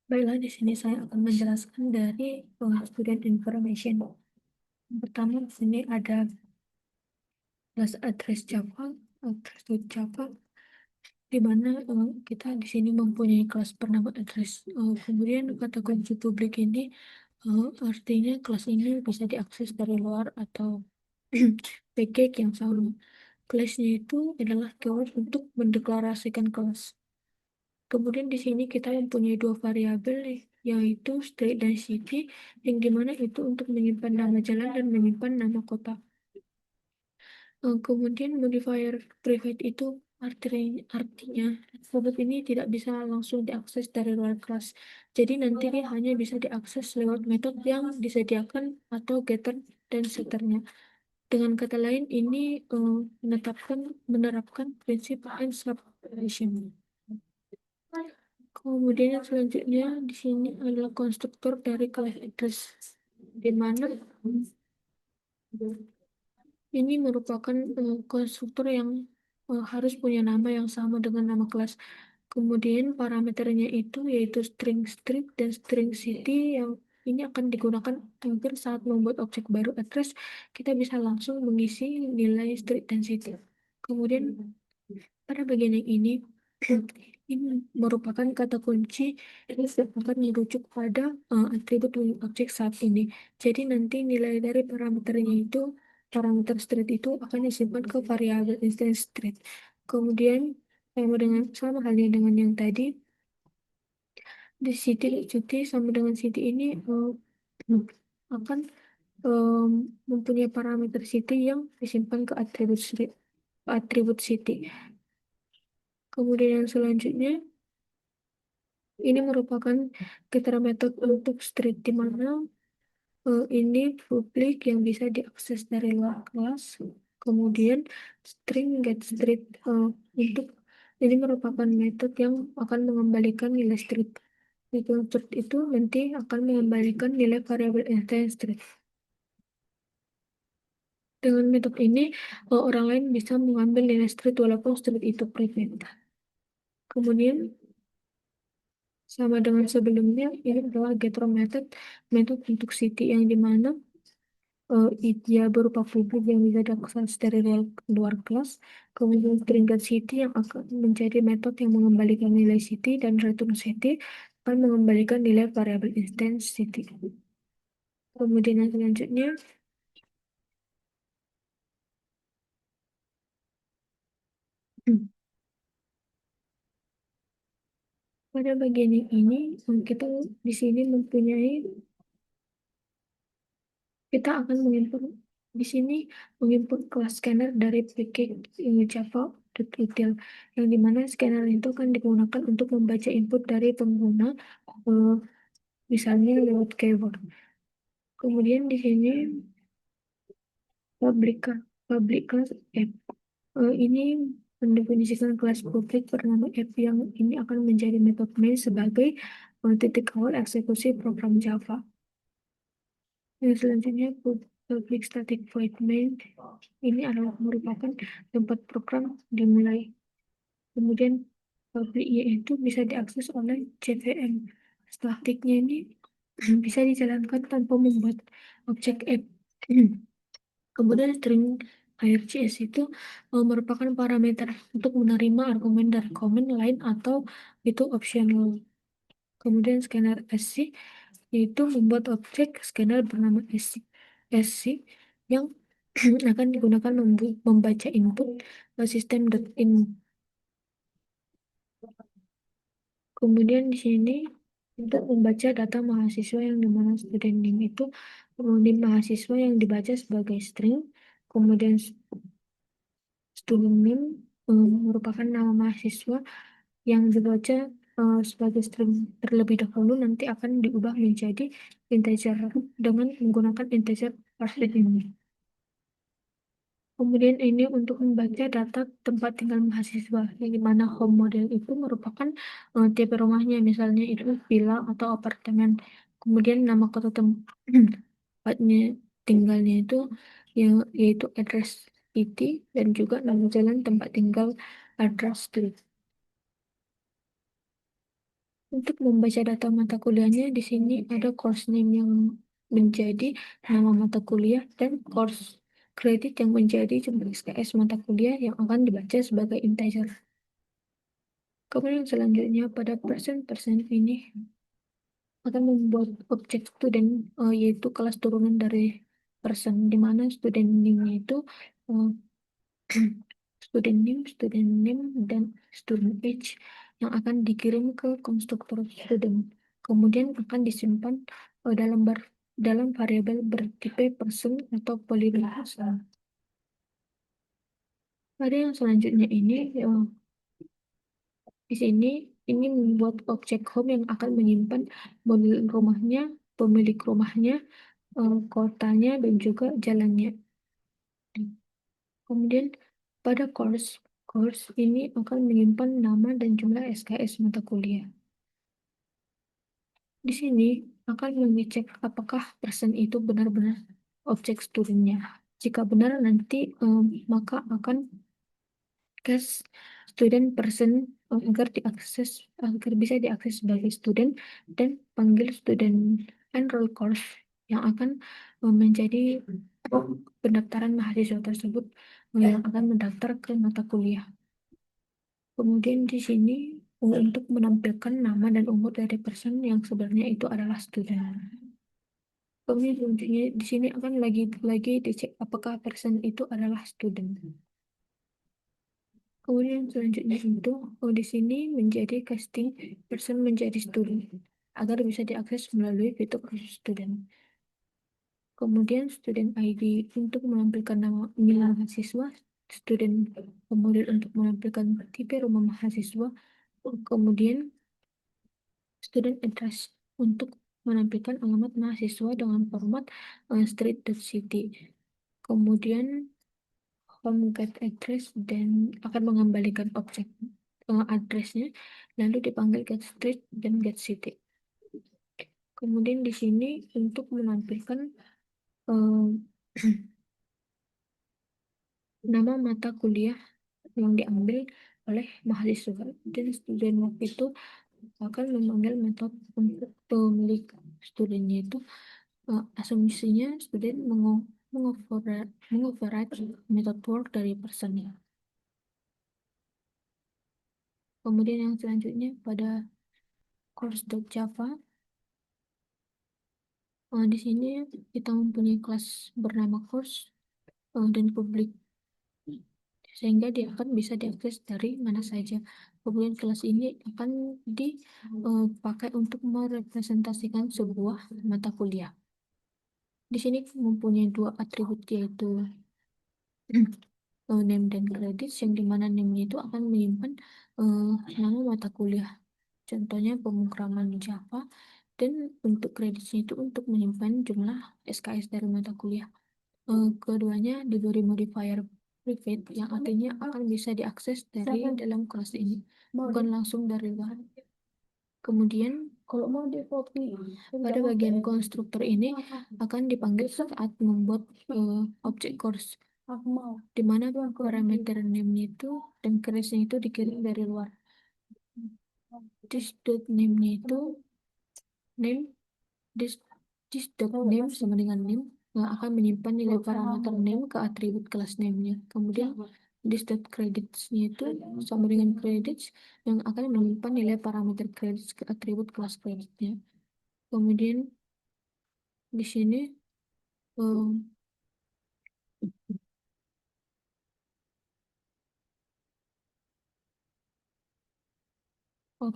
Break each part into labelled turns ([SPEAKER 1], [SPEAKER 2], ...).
[SPEAKER 1] Baiklah, di sini saya akan menjelaskan dari student information. Yang pertama, di sini ada class address Java, address.java, di mana kita di sini mempunyai kelas bernama address. Kemudian kata kunci publik ini artinya kelas ini bisa diakses dari luar atau package yang sama. Kelasnya itu adalah keyword untuk mendeklarasikan kelas. Kemudian di sini kita mempunyai dua variabel nih, yaitu street dan city, yang dimana itu untuk menyimpan nama jalan dan menyimpan nama kota. Kemudian modifier private itu artinya produk ini tidak bisa langsung diakses dari luar kelas. Jadi nanti dia hanya bisa diakses lewat metode yang disediakan atau getter dan setternya. Dengan kata lain, ini menerapkan prinsip and subordination. Kemudian yang selanjutnya di sini adalah konstruktor dari class address, di mana ini merupakan konstruktor yang harus punya nama yang sama dengan nama kelas. Kemudian parameternya itu yaitu string street dan string city yang ini akan digunakan hampir saat membuat objek baru address, kita bisa langsung mengisi nilai street dan city. Kemudian pada bagian yang ini, ini merupakan kata kunci yang akan merujuk pada atribut objek saat ini. Jadi nanti nilai dari parameternya itu, parameter street itu akan disimpan ke variabel instance street. Kemudian sama halnya dengan yang tadi, di city sama dengan city ini akan mempunyai parameter city yang disimpan ke atribut city. Kemudian yang selanjutnya, ini merupakan getter method untuk street, di mana ini publik yang bisa diakses dari luar kelas. Kemudian string get street untuk ini merupakan metode yang akan mengembalikan nilai street. Street itu nanti akan mengembalikan nilai variabel instance street. Dengan metode ini, orang lain bisa mengambil nilai street walaupun street itu private. Kemudian sama dengan sebelumnya, ini adalah getter method, metode untuk city yang dimana dia berupa publik yang bisa diakses dari luar kelas. Kemudian string city yang akan menjadi metode yang mengembalikan nilai city, dan return city akan mengembalikan nilai variabel instance city. Kemudian yang selanjutnya, pada bagian yang ini kita di sini kita akan di sini menginput kelas scanner dari package Java.util, yang dimana scanner itu kan digunakan untuk membaca input dari pengguna, eh, misalnya lewat keyword. Kemudian di sini public public class app. Ini mendefinisikan kelas publik bernama app yang ini akan menjadi metode main sebagai titik awal eksekusi program Java. Yang selanjutnya, public static void main ini adalah merupakan tempat program dimulai. Kemudian public yaitu bisa diakses oleh JVM. Statiknya ini bisa dijalankan tanpa membuat objek app. Kemudian string args itu merupakan parameter untuk menerima argumen dari komen lain atau itu optional. Kemudian scanner SC yaitu membuat objek scanner bernama SC yang akan digunakan membaca input sistem.in. Kemudian di sini untuk membaca data mahasiswa yang dimana student name itu name mahasiswa yang dibaca sebagai string, kemudian student name merupakan nama mahasiswa yang dibaca sebagai string terlebih dahulu, nanti akan diubah menjadi integer dengan menggunakan integer parse ini. Kemudian ini untuk membaca data tempat tinggal mahasiswa, yang dimana home model itu merupakan tipe rumahnya, misalnya itu villa atau apartemen. Kemudian nama kota tempatnya tinggalnya itu yaitu address city, dan juga nama jalan tempat tinggal address street. Untuk membaca data mata kuliahnya, di sini ada course name yang menjadi nama mata kuliah dan course kredit yang menjadi jumlah SKS mata kuliah yang akan dibaca sebagai integer. Kemudian selanjutnya pada persen ini akan membuat objek student, yaitu kelas turunan dari person, di mana student name itu eh, student name, dan student age yang akan dikirim ke konstruktor student. Kemudian akan disimpan dalam variabel bertipe person atau polygon. Pada yang selanjutnya ini, di sini ini membuat objek home yang akan menyimpan model rumahnya, pemilik rumahnya, kotanya, dan juga jalannya. Kemudian pada course ini akan menyimpan nama dan jumlah SKS mata kuliah. Di sini akan mengecek apakah person itu benar-benar objek studentnya. Jika benar nanti maka akan cast student person agar bisa diakses sebagai student, dan panggil student enroll course yang akan menjadi pendaftaran mahasiswa tersebut yang akan mendaftar ke mata kuliah. Kemudian di sini untuk menampilkan nama dan umur dari person yang sebenarnya itu adalah student. Kemudian selanjutnya di sini akan lagi dicek apakah person itu adalah student. Kemudian selanjutnya itu di sini menjadi casting person menjadi student agar bisa diakses melalui fitur khusus student. Kemudian student ID untuk menampilkan nama mahasiswa, student, kemudian untuk menampilkan tipe rumah mahasiswa, kemudian student address untuk menampilkan alamat mahasiswa dengan format street.city. Kemudian home get address dan akan mengembalikan objek addressnya, lalu dipanggil get street dan get city. Kemudian di sini untuk menampilkan eh, nama mata kuliah yang diambil oleh mahasiswa, dan student waktu itu akan memanggil metode untuk pemilik studennya itu, asumsinya student mengoverride method work dari personnya. Kemudian yang selanjutnya pada course.java, di sini kita mempunyai kelas bernama course dan publik, sehingga dia akan bisa diakses dari mana saja. Kemudian kelas ini akan dipakai untuk merepresentasikan sebuah mata kuliah. Di sini mempunyai dua atribut, yaitu name dan credits, yang dimana name-nya itu akan menyimpan nama mata kuliah. Contohnya pemrograman Java, dan untuk kreditnya itu untuk menyimpan jumlah SKS dari mata kuliah. Keduanya diberi modifier private yang artinya akan bisa diakses dari dalam kelas ini, bukan langsung dari luar. Kemudian kalau mau di-copy pada bagian konstruktor ini akan dipanggil saat membuat objek course, di mana parameter name-nya itu dan kelasnya itu dikirim dari luar. This.name-nya itu name this this.name sama dengan name akan menyimpan nilai parameter name ke atribut kelas name-nya. Kemudian this.credits-nya itu sama dengan credits yang akan menyimpan nilai parameter credits ke atribut kelas credits-nya. Kemudian di sini um,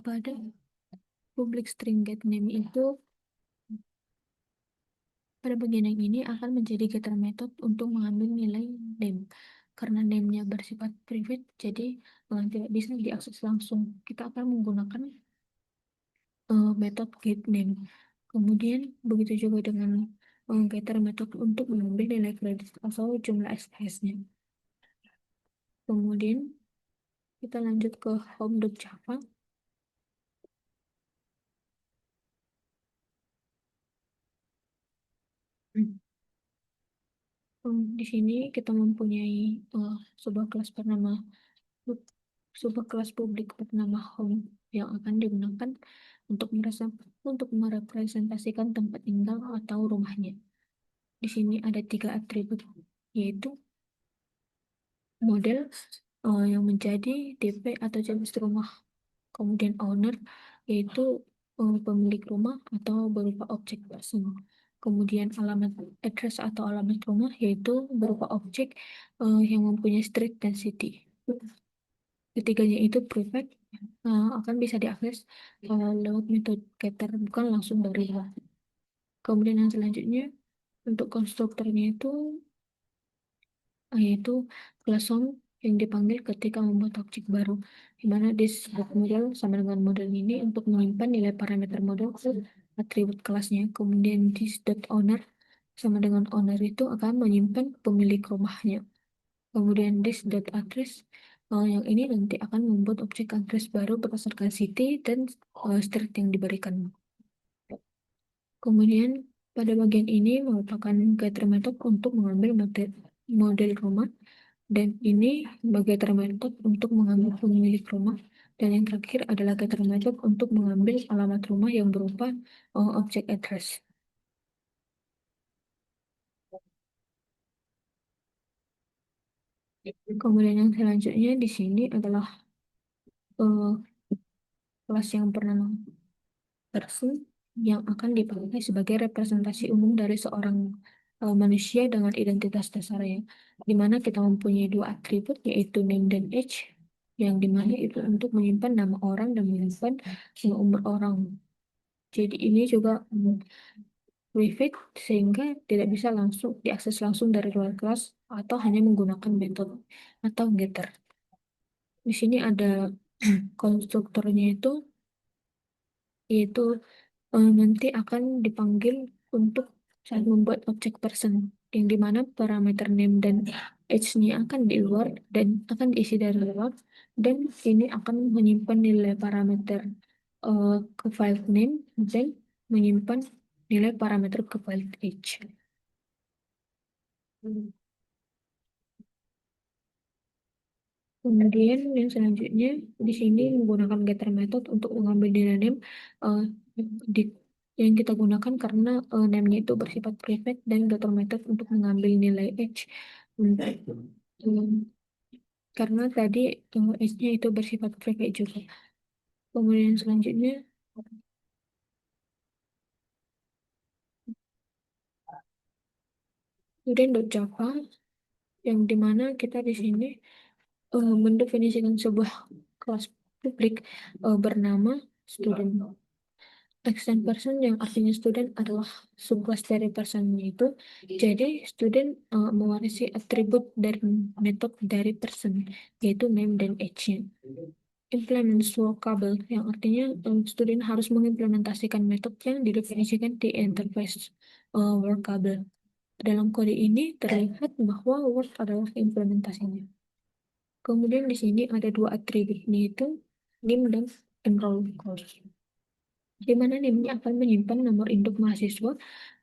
[SPEAKER 1] pada public string get name itu, pada bagian yang ini akan menjadi getter method untuk mengambil nilai name. Karena name-nya bersifat private, jadi tidak bisa diakses langsung. Kita akan menggunakan metode get name. Kemudian begitu juga dengan getter method untuk mengambil nilai kredit atau jumlah SKS-nya. Kemudian kita lanjut ke home.java. Di sini kita mempunyai sebuah kelas bernama loop. sebuah kelas publik bernama home yang akan digunakan untuk untuk merepresentasikan tempat tinggal atau rumahnya. Di sini ada tiga atribut, yaitu model yang menjadi DP atau jenis rumah, kemudian owner, yaitu pemilik rumah atau berupa objek person. Kemudian alamat address atau alamat rumah, yaitu berupa objek yang mempunyai street dan city. Ketiganya itu private, akan bisa diakses lewat metode getter, bukan langsung dari luar. Kemudian yang selanjutnya untuk konstruktornya itu yaitu class home yang dipanggil ketika membuat objek baru, di mana this model sama dengan model ini untuk menyimpan nilai parameter model ke atribut kelasnya. Kemudian this owner sama dengan owner itu akan menyimpan pemilik rumahnya. Kemudian this address yang ini nanti akan membuat objek address baru berdasarkan city dan street yang diberikan. Kemudian pada bagian ini merupakan getter method untuk mengambil model rumah, dan ini getter method untuk mengambil pemilik rumah, dan yang terakhir adalah getter method untuk mengambil alamat rumah yang berupa objek address. Kemudian yang selanjutnya di sini adalah uh, kelas yang bernama person yang akan dipakai sebagai representasi umum dari seorang manusia dengan identitas dasarnya, di mana kita mempunyai dua atribut yaitu name dan age, yang dimana itu untuk menyimpan nama orang dan menyimpan umur orang. Jadi ini juga private sehingga tidak bisa langsung diakses langsung dari luar kelas atau hanya menggunakan metode atau getter. Di sini ada konstruktornya itu yaitu nanti akan dipanggil untuk saat membuat objek person, yang dimana parameter name dan age-nya akan di luar dan akan diisi dari luar, dan ini akan menyimpan nilai parameter ke file name dan menyimpan nilai parameter ke file age. Kemudian yang selanjutnya di sini menggunakan getter method untuk mengambil nilai name eh, di, yang kita gunakan karena name-nya itu bersifat private, dan getter method untuk mengambil nilai age. Hmm, hmm, karena tadi age-nya itu bersifat private juga. Kemudian selanjutnya Java, yang dimana kita di sini mendefinisikan sebuah kelas publik bernama student. Extend person yang artinya student adalah subclass dari personnya itu. Jadi student mewarisi atribut dari metode dari person, yaitu name dan age-nya. Implement workable yang artinya student harus mengimplementasikan metode yang didefinisikan di interface workable. Dalam kode ini terlihat bahwa work adalah implementasinya. Kemudian di sini ada dua atribut, yaitu name dan enroll course, di mana NIM-nya akan menyimpan nomor induk mahasiswa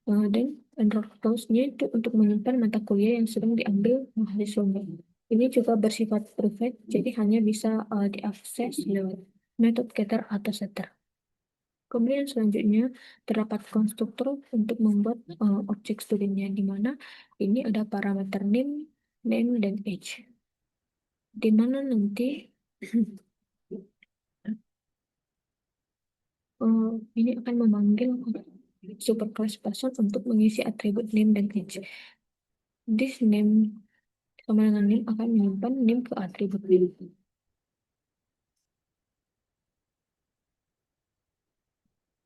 [SPEAKER 1] dan enroll clause-nya itu untuk menyimpan mata kuliah yang sedang diambil mahasiswa. Ini juga bersifat private, jadi hanya bisa diakses lewat metode getter atau setter. Kemudian selanjutnya terdapat konstruktor untuk membuat objek studinya, di mana ini ada parameter name dan age, di mana nanti ini akan memanggil superclass person untuk mengisi atribut name dan age. This name sama dengan name akan menyimpan name ke atribut name.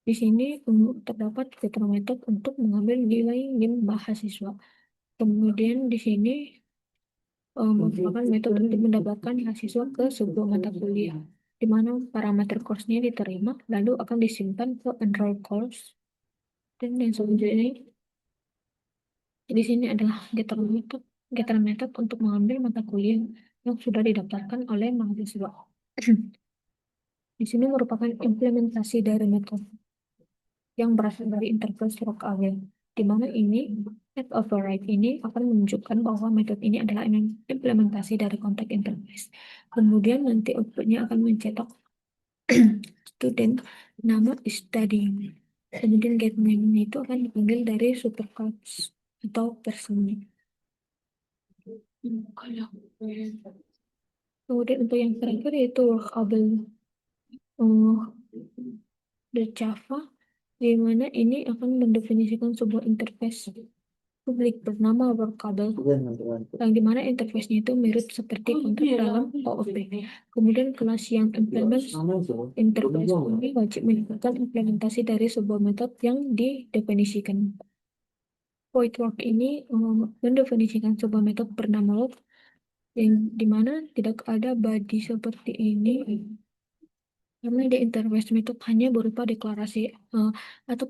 [SPEAKER 1] Di sini terdapat fitur metode untuk mengambil nilai name mahasiswa. Kemudian di sini merupakan metode untuk mendapatkan mahasiswa ke sebuah mata kuliah, di mana parameter course-nya diterima, lalu akan disimpan ke enroll course. Dan yang selanjutnya di sini adalah getter method untuk mengambil mata kuliah yang sudah didaftarkan oleh mahasiswa. Di sini merupakan implementasi dari metode yang berasal dari interface workable. di mana ini set override ini akan menunjukkan bahwa metode ini adalah implementasi dari konteks interface. Kemudian nanti outputnya akan mencetak student nama study. Kemudian get name itu akan dipanggil dari superclass atau person. Kemudian untuk yang terakhir yaitu workable the Java, di mana ini akan mendefinisikan sebuah interface publik bernama workable, yang dimana interface-nya itu mirip seperti konteks dalam OOP. Kemudian kelas yang implement interface ini wajib melakukan implementasi dari sebuah metode yang didefinisikan. Void work ini mendefinisikan sebuah metode bernama load yang dimana tidak ada body seperti ini karena di interface method hanya berupa deklarasi atau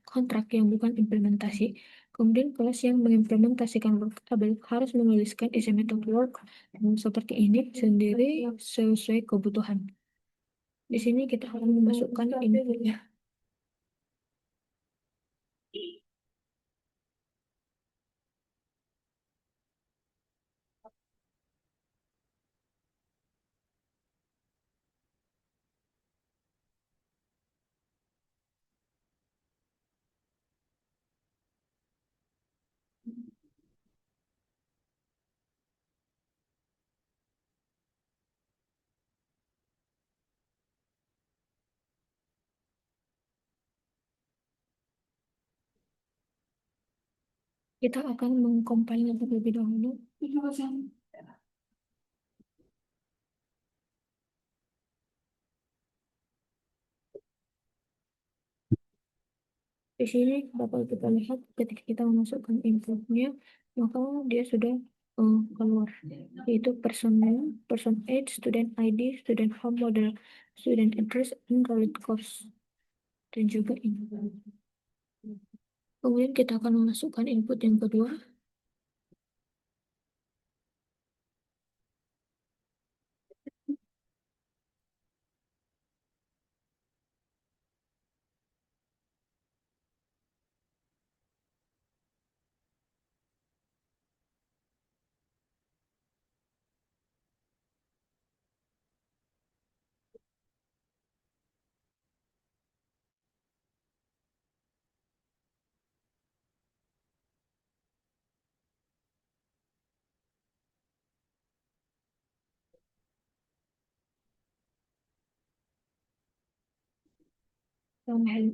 [SPEAKER 1] kontrak yang bukan implementasi. Kemudian kelas yang mengimplementasikan workable harus menuliskan isi method work seperti ini sendiri sesuai kebutuhan. Di sini kita akan memasukkan inputnya. Kita akan mengcompile terlebih dahulu. Di sini dapat kita lihat ketika kita memasukkan inputnya, maka dia sudah keluar, yaitu person name, person age, student ID, student home model, student address, enrolled course, dan juga ini. Kemudian kita akan memasukkan input yang kedua.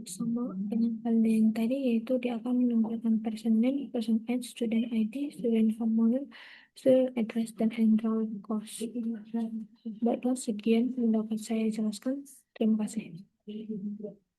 [SPEAKER 1] Sama dengan hal yang tadi, yaitu dia akan menambahkan person name, person age, student ID, student home model, student address, dan enroll course. Baiklah, sekian yang dapat saya jelaskan. Terima kasih.